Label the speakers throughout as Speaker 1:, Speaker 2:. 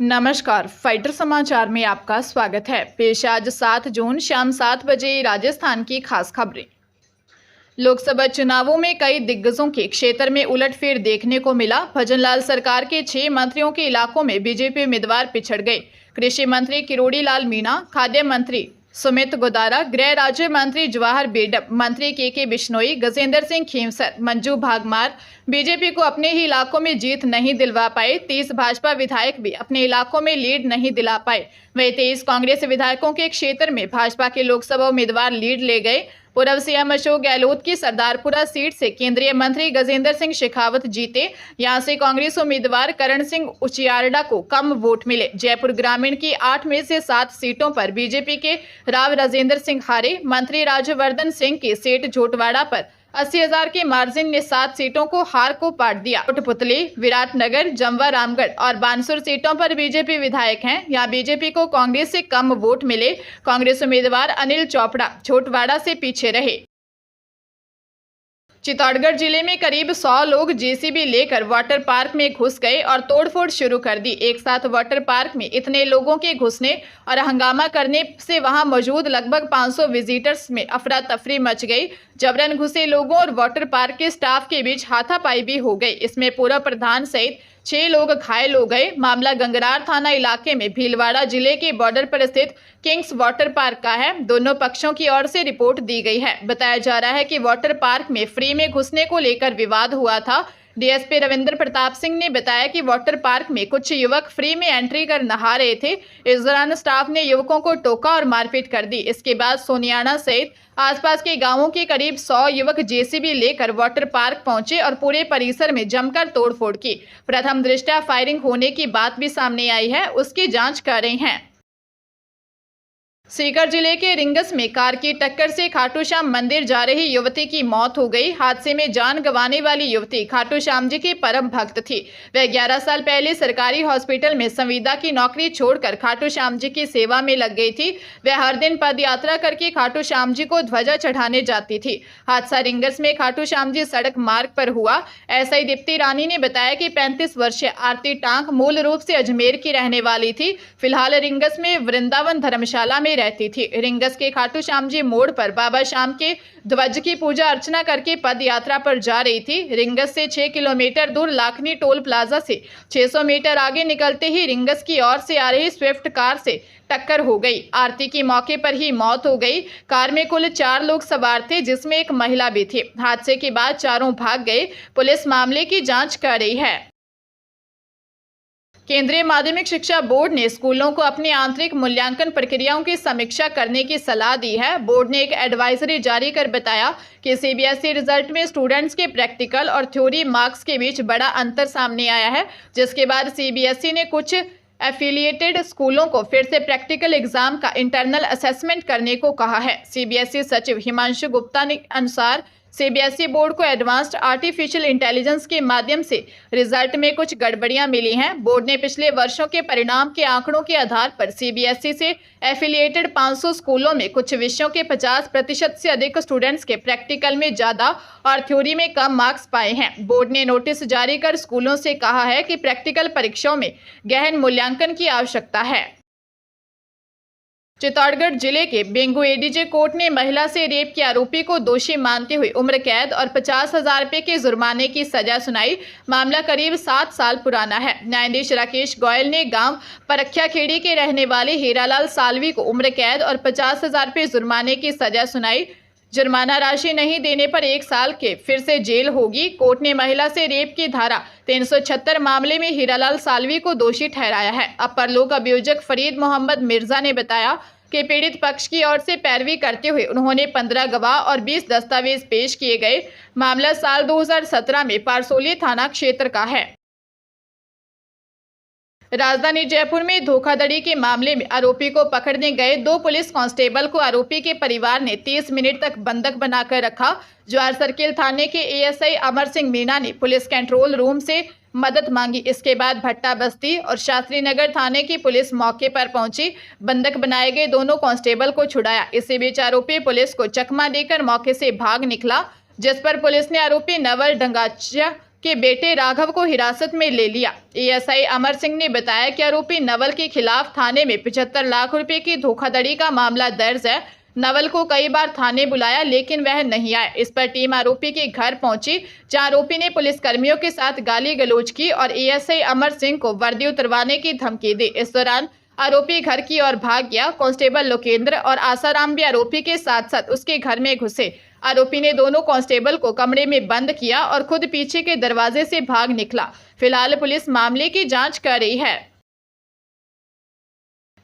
Speaker 1: नमस्कार, फाइटर समाचार में आपका स्वागत है। पेश आज 7 जून शाम 7 बजे राजस्थान की खास खबरें। लोकसभा चुनावों में कई दिग्गजों के क्षेत्र में उलटफेर देखने को मिला। भजनलाल सरकार के 6 मंत्रियों के इलाकों में बीजेपी उम्मीदवार पिछड़ गए। कृषि मंत्री किरोड़ी लाल मीणा, खाद्य मंत्री सुमित गोदारा, गृह राज्य मंत्री जवाहर बेडक, मंत्री के बिश्नोई, गजेंद्र सिंह खेमसर, मंजू भागमार बीजेपी को अपने ही इलाकों में जीत नहीं दिलवा पाए। 30 भाजपा विधायक भी अपने इलाकों में लीड नहीं दिला पाए। वहीं 23 कांग्रेस विधायकों के क्षेत्र में भाजपा के लोकसभा उम्मीदवार लीड ले गए। पूर्व सीएम अशोक गहलोत की सरदारपुरा सीट से केंद्रीय मंत्री गजेंद्र सिंह शेखावत जीते। यहां से कांग्रेस उम्मीदवार करण सिंह उचियारडा को कम वोट मिले। जयपुर ग्रामीण की 8 में से 7 सीटों पर बीजेपी के राव राजेंद्र सिंह हारे। मंत्री राज्यवर्धन सिंह की सीट झोटवाड़ा पर 80,000 के मार्जिन ने 7 सीटों को हार को पाट दिया। कोटपुतली, विराटनगर, जमवा, रामगढ़ और बानसूर सीटों पर बीजेपी विधायक हैं। यहां बीजेपी को कांग्रेस से कम वोट मिले। कांग्रेस उम्मीदवार अनिल चोपड़ा झोटवाड़ा से पीछे रहे। चित्तौड़गढ़ जिले में करीब 100 लोग जेसीबी लेकर वाटर पार्क में घुस गए और तोड़फोड़ शुरू कर दी। एक साथ वाटर पार्क में इतने लोगों के घुसने और हंगामा करने से वहां मौजूद लगभग 500 विजिटर्स में अफरा तफरी मच गई। जबरन घुसे लोगों और वाटर पार्क के स्टाफ के बीच हाथापाई भी हो गई। इसमें पूर्व प्रधान सहित 6 लोग घायल हो गए। मामला गंगरार थाना इलाके में भीलवाड़ा जिले के बॉर्डर पर स्थित किंग्स वाटर पार्क का है। दोनों पक्षों की ओर से रिपोर्ट दी गई है। बताया जा रहा है कि वाटर पार्क में फ्री में घुसने को लेकर विवाद हुआ था। डीएसपी रविंद्र प्रताप सिंह ने बताया कि वाटर पार्क में कुछ युवक फ्री में एंट्री कर नहा रहे थे। इस दौरान स्टाफ ने युवकों को टोका और मारपीट कर दी। इसके बाद सोनियाना सहित आसपास के गांवों के करीब 100 युवक जेसीबी लेकर वाटर पार्क पहुंचे और पूरे परिसर में जमकर तोड़फोड़ की। प्रथम दृष्टया फायरिंग होने की बात भी सामने आई है, उसकी जांच कर रहे हैं। सीकर जिले के रिंगस में कार की टक्कर से खाटू श्याम मंदिर जा रही युवती की मौत हो गई। हादसे में जान गंवाने वाली युवती खाटू श्याम जी की परम भक्त थी। वह 11 साल पहले सरकारी हॉस्पिटल में संविदा की नौकरी छोड़कर खाटू श्याम जी की सेवा में लग गई थी। वह हर दिन पद यात्रा करके खाटू श्याम जी को ध्वजा चढ़ाने जाती थी। हादसा रिंगस में खाटू श्याम जी सड़क मार्ग पर हुआ। एसआई दीप्ति रानी ने बताया कि 35 वर्षीय आरती टांक मूल रूप से अजमेर की रहने वाली थी। फिलहाल रिंगस में वृंदावन धर्मशाला में रहती थी। रिंगस के खाटू श्याम जी मोड़ पर बाबा श्याम के ध्वज की पूजा अर्चना करके पद यात्रा पर जा रही थी। रिंगस से 6 किलोमीटर दूर लाखनी टोल प्लाजा से 600 मीटर आगे निकलते ही रिंगस की ओर से आ रही स्विफ्ट कार से टक्कर हो गई। आरती की मौके पर ही मौत हो गई। कार में कुल 4 लोग सवार थे, जिसमें एक महिला भी थी। हादसे के बाद चारों भाग गए। पुलिस मामले की जांच कर रही है। केंद्रीय माध्यमिक शिक्षा बोर्ड ने स्कूलों को अपनी आंतरिक मूल्यांकन प्रक्रियाओं की समीक्षा करने की सलाह दी है। बोर्ड ने एक एडवाइजरी जारी कर बताया कि सीबीएसई रिजल्ट में स्टूडेंट्स के प्रैक्टिकल और थ्योरी मार्क्स के बीच बड़ा अंतर सामने आया है, जिसके बाद सीबीएसई ने कुछ एफिलिएटेड स्कूलों को फिर से प्रैक्टिकल एग्जाम का इंटरनल असेसमेंट करने को कहा है। सीबीएसई सचिव हिमांशु गुप्ता के अनुसार सीबीएसई बोर्ड को एडवांस्ड आर्टिफिशियल इंटेलिजेंस के माध्यम से रिजल्ट में कुछ गड़बड़ियां मिली हैं। बोर्ड ने पिछले वर्षों के परिणाम के आंकड़ों के आधार पर सीबीएसई से एफिलिएटेड 500 स्कूलों में कुछ विषयों के 50% से अधिक स्टूडेंट्स के प्रैक्टिकल में ज़्यादा और थ्योरी में कम मार्क्स पाए हैं। बोर्ड ने नोटिस जारी कर स्कूलों से कहा है कि प्रैक्टिकल परीक्षाओं में गहन मूल्यांकन की आवश्यकता है। चित्तौड़गढ़ जिले के बेंगू एडीजे कोर्ट ने महिला से रेप के आरोपी को दोषी मानते हुए उम्र कैद और 50,000 रुपए के जुर्माने की सजा सुनाई। मामला करीब 7 साल पुराना है। न्यायाधीश राकेश गोयल ने गांव परखिया खेड़ी के रहने वाले हीरालाल सालवी को उम्र कैद और 50,000 रुपए जुर्माने की सजा सुनाई। जुर्माना राशि नहीं देने पर 1 साल के फिर से जेल होगी। कोर्ट ने महिला से रेप की धारा 376 मामले में हीरालाल सालवी को दोषी ठहराया है। अपर लोक अभियोजक फरीद मोहम्मद मिर्जा ने बताया कि पीड़ित पक्ष की ओर से पैरवी करते हुए उन्होंने 15 गवाह और 20 दस्तावेज पेश किए गए। मामला साल 2017 में पारसोली थाना क्षेत्र का है। राजधानी जयपुर में धोखाधड़ी के मामले में आरोपी को पकड़ने गए 2 पुलिस कांस्टेबल को आरोपी के परिवार ने 30 मिनट तक बंधक बनाकर रखा। ज्वार सर्किल थाने के एएसआई अमर सिंह मीणा ने पुलिस कंट्रोल रूम से मदद मांगी। इसके बाद भट्टा बस्ती और शास्त्री नगर थाने की पुलिस मौके पर पहुंची। बंधक बनाए गए दोनों कांस्टेबल को छुड़ाया। इसी बीच आरोपी पुलिस को चकमा देकर मौके से भाग निकला, जिस पर पुलिस ने आरोपी नवल डंगाचिया के बेटे राघव को हिरासत में ले लिया। एएसआई अमर सिंह ने बताया कि आरोपी नवल के खिलाफ थाने में 75 लाख रुपए की धोखाधड़ी का मामला दर्ज है। नवल को कई बार थाने बुलाया लेकिन वह नहीं आया। इस पर टीम आरोपी के घर पहुंची, जहां आरोपी ने पुलिसकर्मियों के साथ गाली गलौज की और एएसआई अमर सिंह को वर्दी उतरवाने की धमकी दी। इस दौरान आरोपी घर की ओर भाग गया। कांस्टेबल लोकेंद्र और आसाराम भी आरोपी के साथ साथ उसके घर में घुसे। आरोपी ने दोनों कांस्टेबल को कमरे में बंद किया और खुद पीछे के दरवाजे से भाग निकला। फिलहाल पुलिस मामले की जांच कर रही है।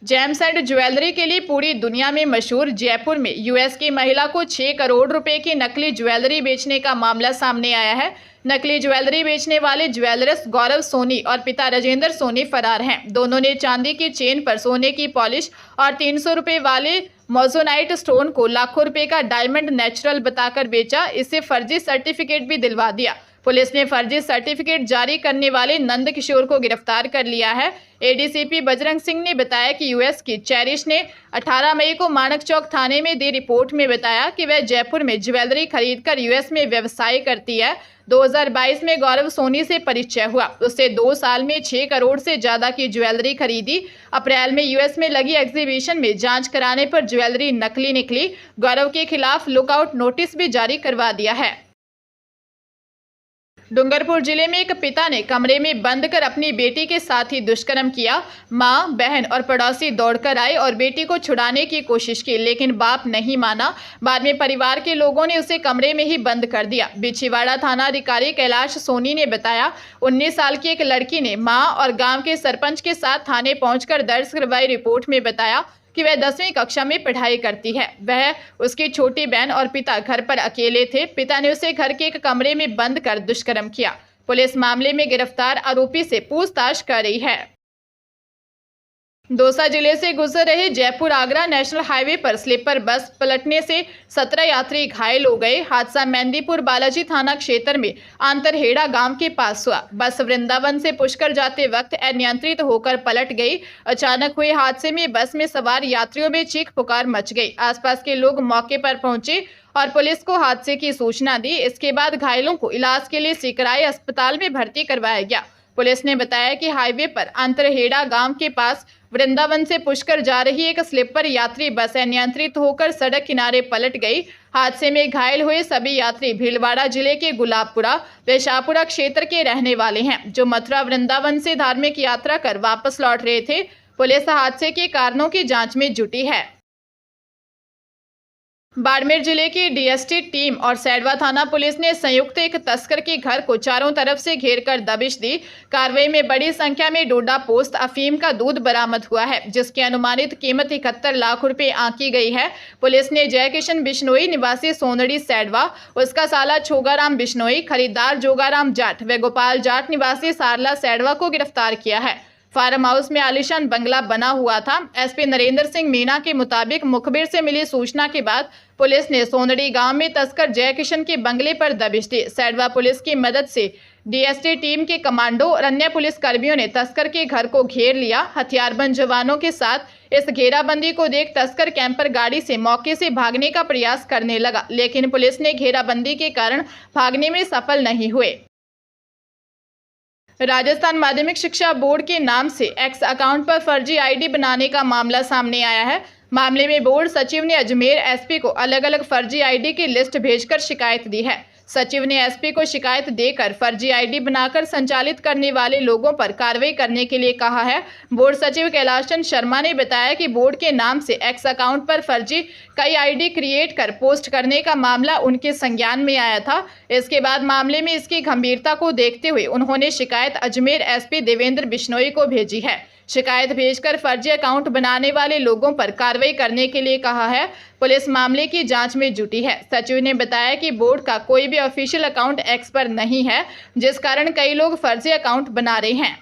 Speaker 1: जेम्स एंड ज्वेलरी के लिए पूरी दुनिया में मशहूर जयपुर में यूएस की महिला को 6 करोड़ रुपए की नकली ज्वेलरी बेचने का मामला सामने आया है। नकली ज्वेलरी बेचने वाले ज्वेलर्स गौरव सोनी और पिता राजेंद्र सोनी फरार हैं। दोनों ने चांदी की चेन पर सोने की पॉलिश और 300 रुपए वाले मोजोनाइट स्टोन को लाखों रुपए का डायमंड नेचुरल बताकर बेचा। इससे फर्जी सर्टिफिकेट भी दिलवा दिया। पुलिस ने फर्जी सर्टिफिकेट जारी करने वाले नंद किशोर को गिरफ्तार कर लिया है। एडीसीपी बजरंग सिंह ने बताया कि यूएस की चेरिश ने 18 मई को मानक चौक थाने में दी रिपोर्ट में बताया कि वह जयपुर में ज्वेलरी खरीदकर यूएस में व्यवसाय करती है। 2022 में गौरव सोनी से परिचय हुआ। उससे 2 साल में 6 करोड़ से ज्यादा की ज्वेलरी खरीदी। अप्रैल में यूएस में लगी एग्जीबिशन में जांच कराने पर ज्वेलरी नकली निकली। गौरव के खिलाफ लुकआउट नोटिस भी जारी करवा दिया है। डूंगरपुर जिले में एक पिता ने कमरे में बंद कर अपनी बेटी के साथ ही दुष्कर्म किया। मां, बहन और पड़ोसी दौड़कर आए और बेटी को छुड़ाने की कोशिश की, लेकिन बाप नहीं माना। बाद में परिवार के लोगों ने उसे कमरे में ही बंद कर दिया। बिछीवाड़ा थाना अधिकारी कैलाश सोनी ने बताया, 19 साल की एक लड़की ने मां और गांव के सरपंच के साथ थाने पहुंचकर दर्ज करवाई रिपोर्ट में बताया कि वह 10वीं कक्षा में पढ़ाई करती है। वह, उसकी छोटी बहन और पिता घर पर अकेले थे। पिता ने उसे घर के एक कमरे में बंद कर दुष्कर्म किया। पुलिस मामले में गिरफ्तार आरोपी से पूछताछ कर रही है। दौसा जिले से गुजर रहे जयपुर आगरा नेशनल हाईवे पर स्लीपर बस पलटने से 17 यात्री घायल हो गए। हादसा मेहंदीपुर बालाजी थाना क्षेत्र में आंतरहेड़ा गांव के पास हुआ। बस वृंदावन से पुष्कर जाते वक्त अनियंत्रित होकर पलट गई। अचानक हुए हादसे में बस में सवार यात्रियों में चीख पुकार मच गई। आसपास के लोग मौके पर पहुंचे और पुलिस को हादसे की सूचना दी। इसके बाद घायलों को इलाज के लिए सिकराई अस्पताल में भर्ती करवाया गया। पुलिस ने बताया कि हाईवे पर आंतरहेड़ा गांव के पास वृंदावन से पुष्कर जा रही एक स्लीपर यात्री बस अनियंत्रित होकर सड़क किनारे पलट गई। हादसे में घायल हुए सभी यात्री भीलवाड़ा जिले के गुलाबपुरा व शाहपुरा क्षेत्र के रहने वाले हैं, जो मथुरा वृंदावन से धार्मिक यात्रा कर वापस लौट रहे थे। पुलिस हादसे के कारणों की जांच में जुटी है। बाड़मेर जिले की डीएसटी टीम और सैडवा थाना पुलिस ने संयुक्त एक तस्कर के घर को चारों तरफ से घेरकर दबिश दी। कार्रवाई में बड़ी संख्या में डोडा पोस्त अफीम का दूध बरामद हुआ है, जिसकी अनुमानित कीमत 71 लाख रुपए आंकी गई है। पुलिस ने जयकिशन बिश्नोई निवासी सोनड़ी सैडवा, उसका साला छोगाराम बिश्नोई, खरीदार जोगाराम जाट व गोपाल जाट निवासी सारला सैडवा को गिरफ्तार किया है। फार्म हाउस में आलीशान बंगला बना हुआ था। एसपी नरेंद्र सिंह मीणा के मुताबिक मुखबिर से मिली सूचना के बाद पुलिस ने सोनड़ी गांव में तस्कर जयकिशन के बंगले पर दबिश दी। सैडवा पुलिस की मदद से डीएसटी टीम के कमांडो और अन्य पुलिस कर्मियों ने तस्कर के घर को घेर लिया। हथियारबंद जवानों के साथ इस घेराबंदी को देख तस्कर कैंपर गाड़ी से मौके से भागने का प्रयास करने लगा, लेकिन पुलिस ने घेराबंदी के कारण भागने में सफल नहीं हुए। राजस्थान माध्यमिक शिक्षा बोर्ड के नाम से एक्स अकाउंट पर फर्जी आईडी बनाने का मामला सामने आया है। मामले में बोर्ड सचिव ने अजमेर एसपी को अलग अलग फर्जी आईडी की लिस्ट भेजकर शिकायत दी है। सचिव ने एसपी को शिकायत देकर फर्जी आईडी बनाकर संचालित करने वाले लोगों पर कार्रवाई करने के लिए कहा है। बोर्ड सचिव कैलाश चंद शर्मा ने बताया कि बोर्ड के नाम से एक्स अकाउंट पर फर्जी कई आईडी क्रिएट कर पोस्ट करने का मामला उनके संज्ञान में आया था। इसके बाद मामले में इसकी गंभीरता को देखते हुए उन्होंने शिकायत अजमेर एसपी देवेंद्र बिश्नोई को भेजी है। शिकायत भेजकर फर्जी अकाउंट बनाने वाले लोगों पर कार्रवाई करने के लिए कहा है। पुलिस मामले की जांच में जुटी है। सचिव ने बताया कि बोर्ड का कोई भी ऑफिशियल अकाउंट एक्स पर नहीं है, जिस कारण कई लोग फर्जी अकाउंट बना रहे हैं।